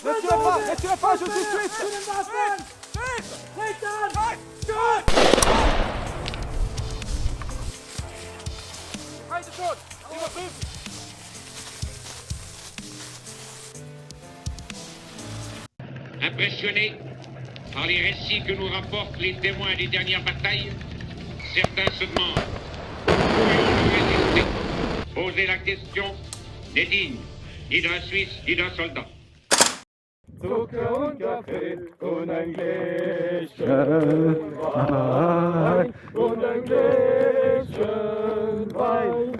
Ne pas, je suis suite. Impressionnés par les récits que nous rapportent les témoins des dernières batailles, certains se demandent pourrions-nous résister. Poser la question n'est digne ni d'un Suisse ni d'un soldat. Zucker und Kaffee und ein Gläschen Wein und ein Gläschen Wein.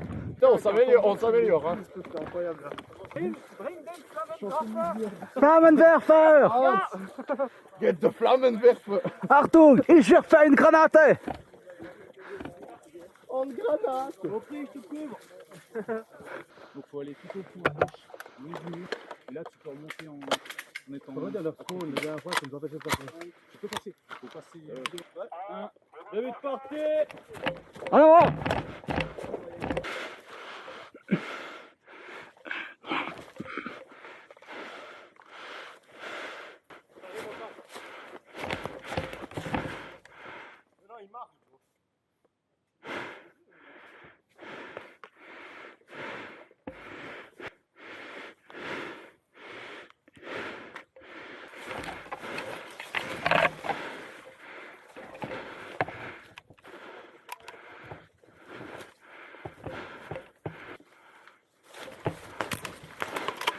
On s'améliore, hein. C'est incroyable. Flammenwerfer! Get the Flammenwerfer! Achtung, ich werfe eine Granate! En grenade! Ok, je te couvre. Donc faut aller tout au fond à gauche, nu. Et là tu peux remonter en étant... Comment dire leur trou, la dernière fois, ça nous empêchait de passer. Tu peux passer. Faut passer... Ouais. 1, 2, vite parti. En avant!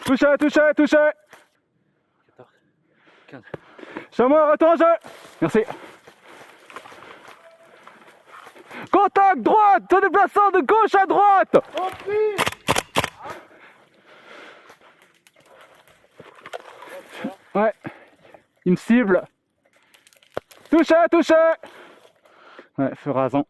Touché! 14, 15. Chameau, retour en jeu! Merci. Contact droite! Se déplaçant de gauche à droite! Ouais. Il me cible. Touché! Ouais, feu rasant.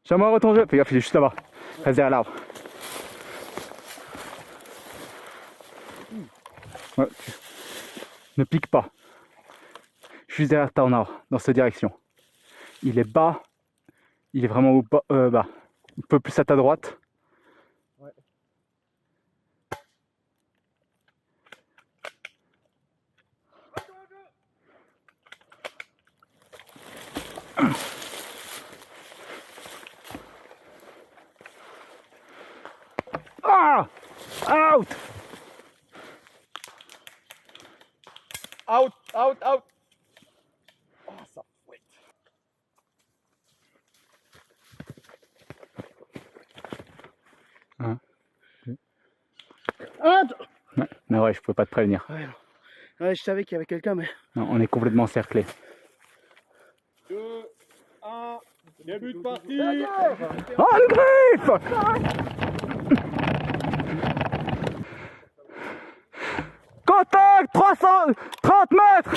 Chameau, retourne en jeu. Fais gaffe, il est juste là-bas. Reste derrière l'arbre. Ouais. Ne pique pas. Juste derrière ton arbre, dans cette direction. Il est bas. Il est vraiment au bas, bas. Un peu plus à ta droite. Ouais. Ah! Out! Out! Oh, ça fouette. Mais ouais, je pouvais pas te prévenir. Ouais, je savais qu'il y avait quelqu'un, mais... Non, on est complètement encerclés. 2, 1, début de partie. Oh, le griffe! Contact! 330 mètres!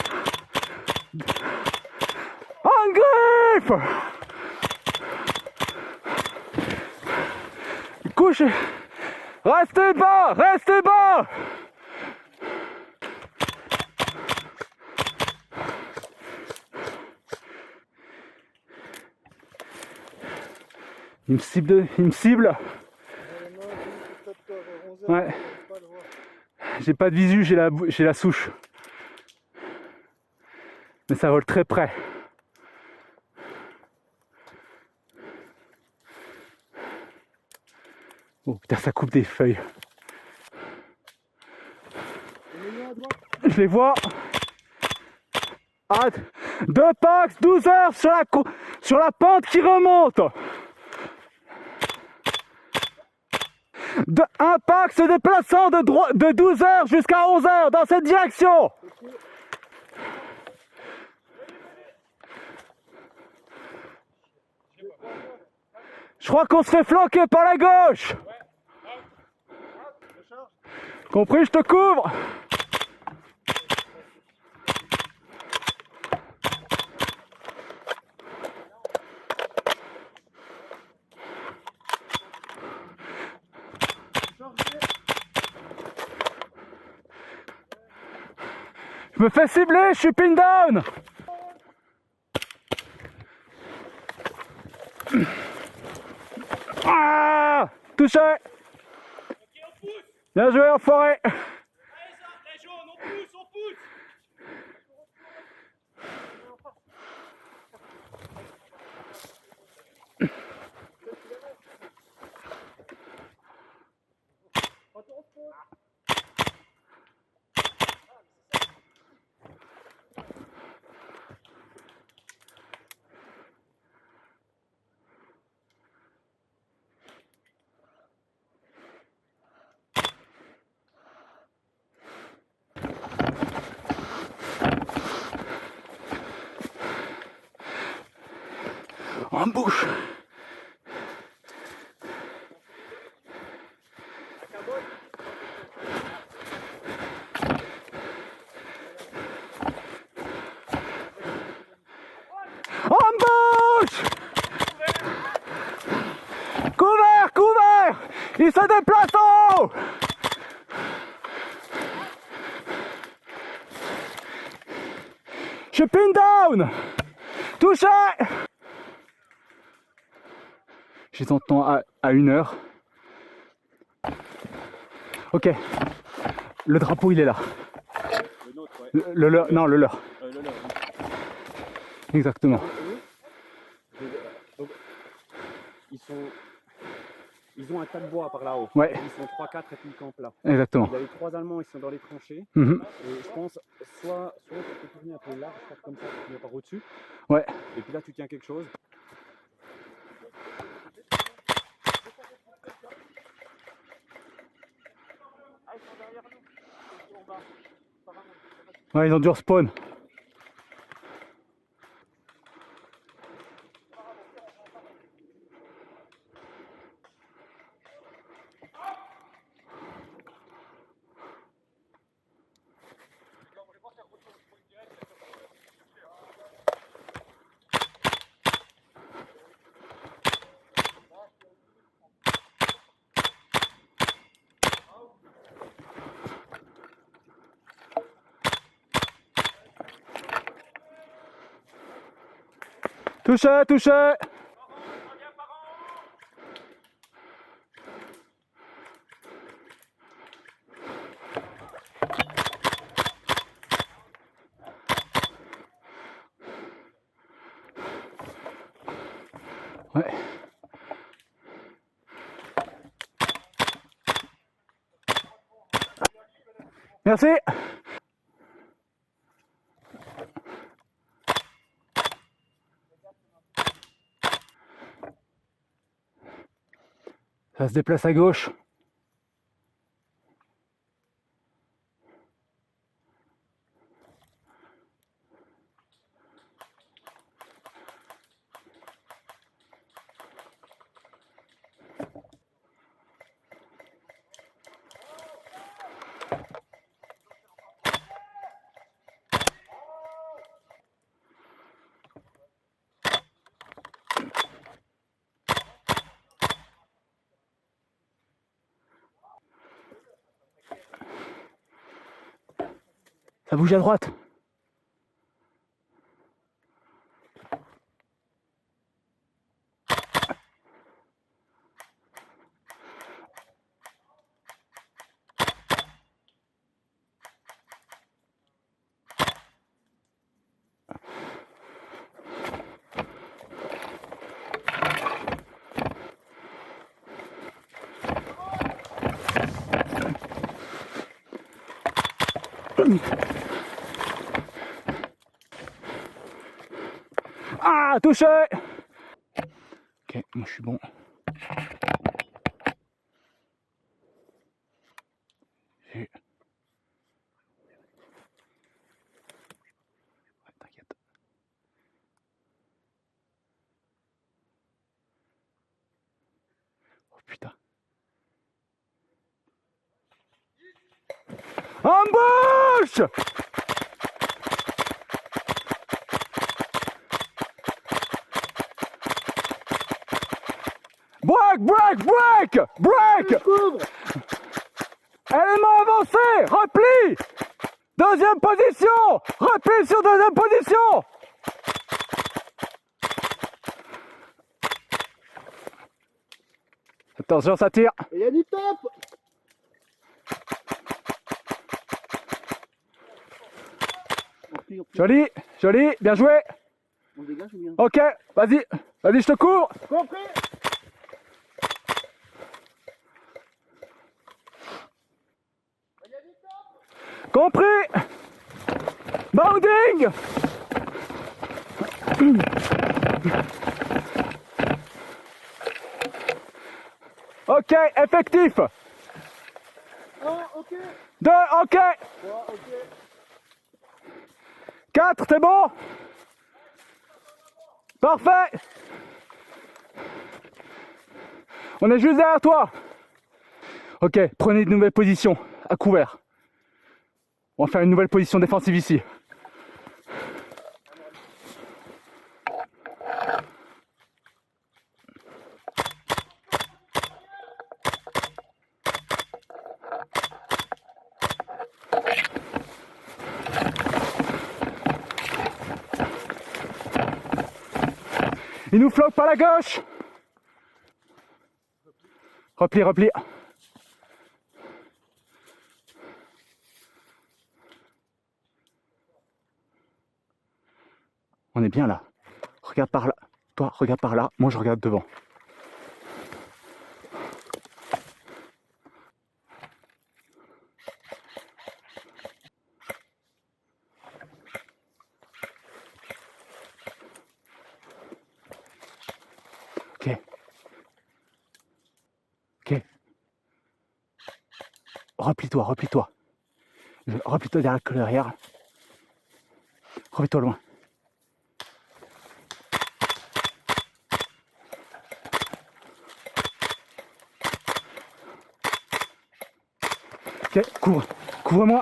En griffe! Couchez! Restez bas! Restez bas! Il me cible, il me cible. Ouais. J'ai pas de visu, j'ai la souche. Mais ça vole très près. Oh putain, ça coupe des feuilles. Je les vois. Ah, 2 Pax, 12 heures sur la pente qui remonte. Un Pax se déplaçant de 12 heures jusqu'à 11 heures dans cette direction. Je crois qu'on se fait flanquer par la gauche. Compris, je te couvre. Je me fais cibler, je suis pin down. Ah, touché. Bien joué, enfoiré. Allez, les jaunes, on pousse, on pousse. En bouche. En bouche. Couvert, couvert. Il se déplace en haut. Je suis pin down. Touché. J'ai ton temps à 1 heure. Ok. Le drapeau, il est là. Le nôtre, ouais. Le leur. Non, le leur. Le leur, oui. Exactement. Donc, ils ont un tas de bois par là-haut. Ouais. Ils sont 3-4 et puis ils campent là. Exactement. Il y a les 3 Allemands, ils sont dans les tranchées. Mhm. Et je pense, soit tu peux tourner un peu large, faire comme ça, tu viens par au-dessus. Ouais. Et puis là, tu tiens quelque chose. Ouais, ils ont dû respawn. Touché, touché. Ouais. Merci. Ça se déplace à gauche. Ça bouge à droite. Ah, touché. Ok, moi je suis bon. Ouais, t'inquiète. Oh putain. Embauche! Break! Élément avancé! Repli! Deuxième position! Repli sur deuxième position! Attention, ça tire! Il y a du top. Joli, joli, bien joué! On dégage ou bien? Ok, vas-y, je te cours! Compris. Compris! Bounding! Ok, effectif! 1, ok. 2, ok! 3, ok. 4, c'est bon? Parfait! On est juste derrière toi! Ok, prenez de nouvelles positions, à couvert. On va faire une nouvelle position défensive ici. Il nous flotte par la gauche. Repli. On est bien là. Regarde par là. Toi, regarde par là. Moi, je regarde devant. Ok. Replie-toi. Replie-toi derrière le derrière. Replie-toi loin. Ok, couvre-moi.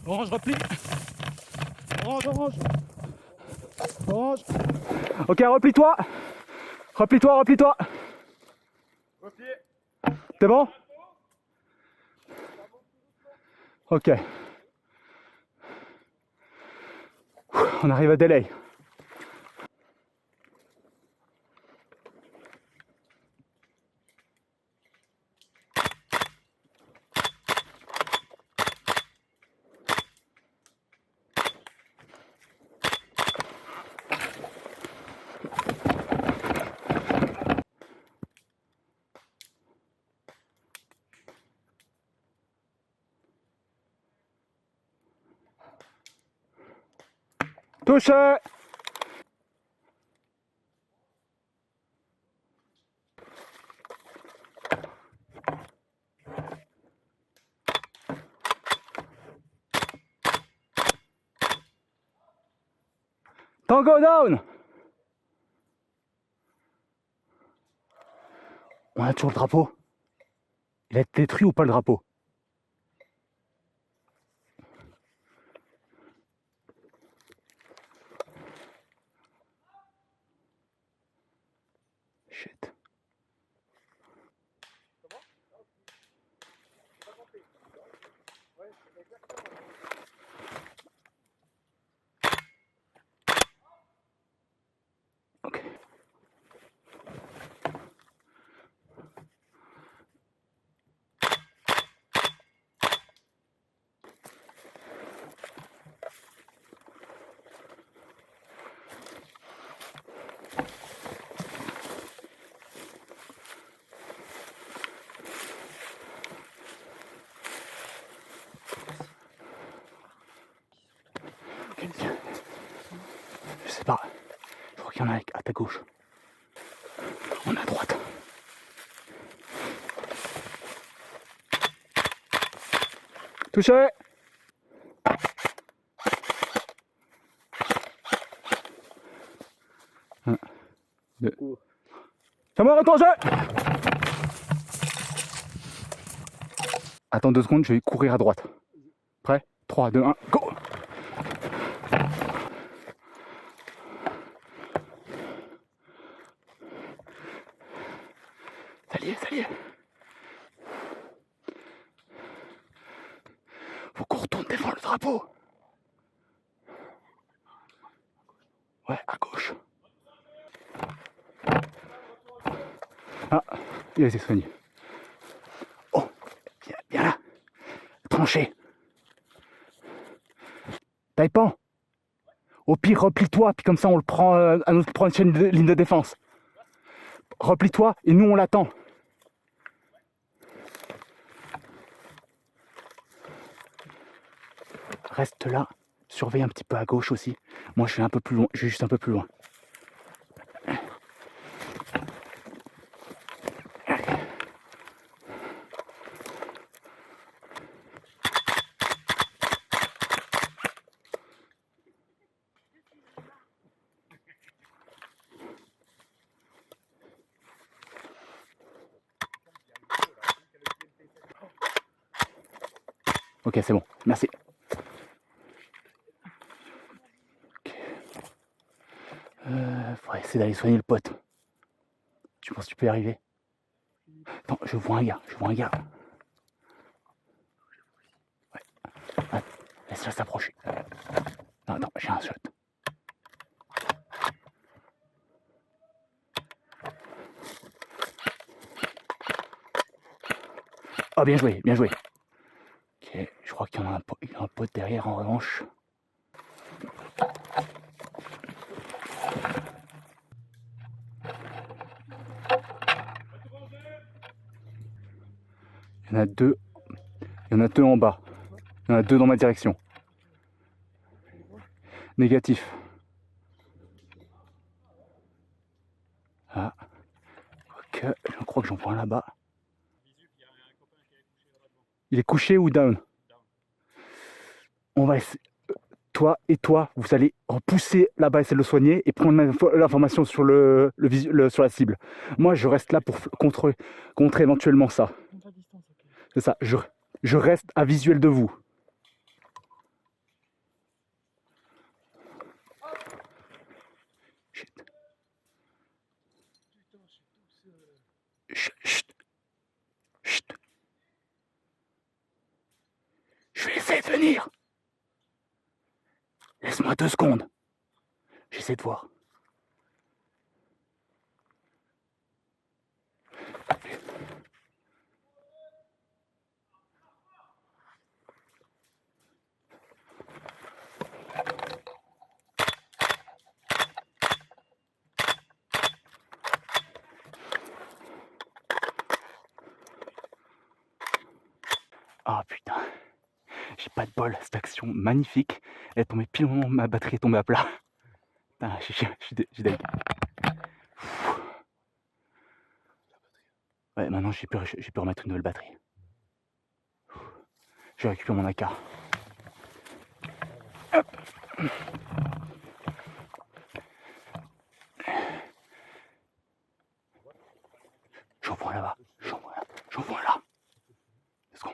Orange, replie. Orange. Ok, replie-toi. Replie-toi. T'es bon? Ok. On arrive à délai. Touché! Tango down! On a toujours le drapeau. Il a été détruit ou pas le drapeau? Shit. Ok. qu'il y en a à ta gauche. On est à droite. Touché. Un, deux. Camarade, attends, jeu. Attends 2 secondes, je vais courir à droite. Prêt? 3, 2, 1, go! Ça y est. Faut qu'on retourne défendre le drapeau. Ouais, à gauche. Ah, il a été soigné. Oh, viens là. Tranché. Taipan. Au pire, replie-toi, puis comme ça on le prend à notre prochaine ligne de défense. Replie-toi et nous on l'attend. Reste là, surveille un petit peu à gauche aussi. Moi je vais un peu plus loin, je vais juste un peu plus loin. Ok, c'est bon, merci. Faudrait essayer d'aller soigner le pote. Tu penses que tu peux y arriver? Attends, je vois un gars. Ouais. Ah, laisse-la s'approcher. Non, attends, j'ai un shot. Oh, bien joué. Ok, je crois qu'il y en a un pote derrière en revanche. Il y en a deux en bas. Il y en a 2 dans ma direction. Négatif. Ah. Ok, je crois que j'en vois un là-bas. Il est couché ou down? On va essayer. Toi, vous allez repousser là-bas, essayer de le soigner et prendre l'information sur sur la cible. Moi, je reste là pour contrer éventuellement ça. C'est ça, je reste à visuel de vous. Chut. Chut. Je vais essayer de venir. Laisse-moi 2 secondes. J'essaie de voir. Ah putain, j'ai pas de bol, cette action magnifique, elle est tombée pile au moment où ma batterie est tombée à plat. Putain, je suis deg. Ouais, maintenant j'ai pu remettre une nouvelle batterie. Je récupère mon AK. Hop. J'en vois là-bas, j'en vois là. Let's go.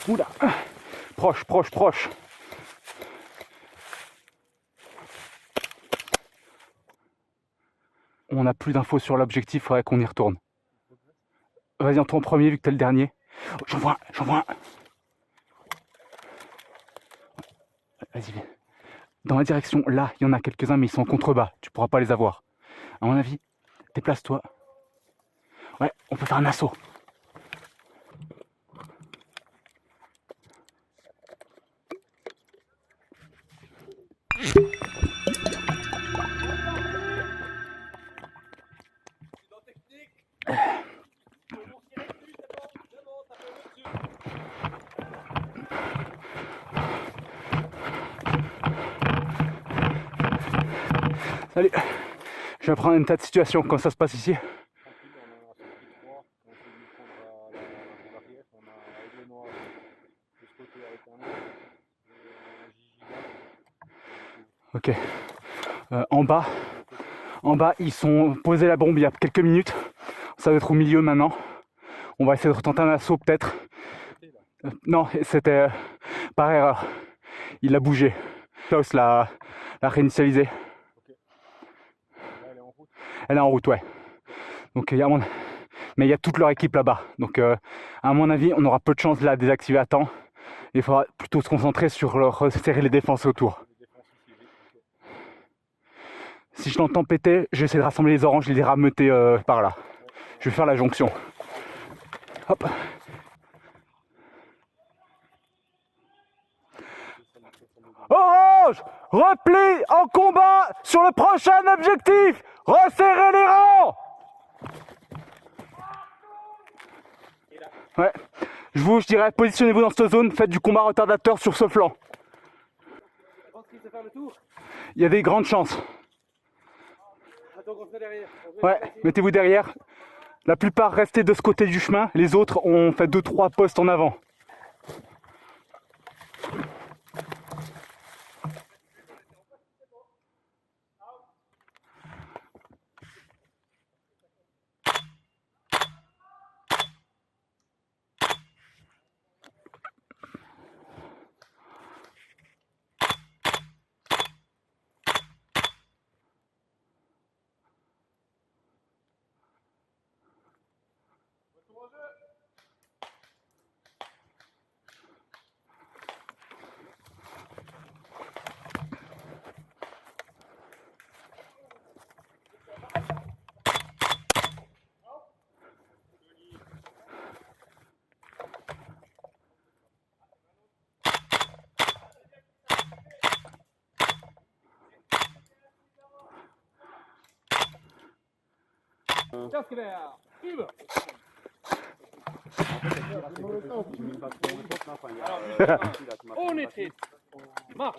Oula, proche. On n'a plus d'infos sur l'objectif, faudrait qu'on y retourne. Vas-y, en toi en premier vu que t'es le dernier. Oh, j'en vois un. Vas-y, viens. Dans la direction, là, il y en a quelques-uns, mais ils sont en contrebas. Tu pourras pas les avoir. À mon avis, déplace-toi. Ouais, on peut faire un assaut. Salut. Je vais prendre une tas de situation, comment ça se passe ici. Tranquille, on en a sorti 3. On s'est dit prendre à l'arrière. On a Aigle Noir de ce côté avec un autre. Et un Gigiga. Ok. En bas, ils sont posés la bombe il y a quelques minutes. Ça doit être au milieu maintenant. On va essayer de retenter un assaut peut-être. Non, c'était par erreur. Il a bougé. Klaus l'a réinitialisé. Là, elle est en route. Elle est en route, ouais. Donc, mais il y a toute leur équipe là-bas. Donc, à mon avis, on aura peu de chance de la désactiver à temps. Il faudra plutôt se concentrer sur resserrer les défenses autour. Si je l'entends péter, je vais essayer de rassembler les oranges et les rameuter par là. Je vais faire la jonction. Hop. Orange, repli en combat sur le prochain objectif. Resserrez les rangs. Ouais. Je dirais, positionnez-vous dans cette zone, faites du combat retardateur sur ce flanc. Il y a des grandes chances. Ouais, mettez-vous derrière. La plupart restez de ce côté du chemin, les autres ont fait 2-3 postes en avant. On est triste. Marche.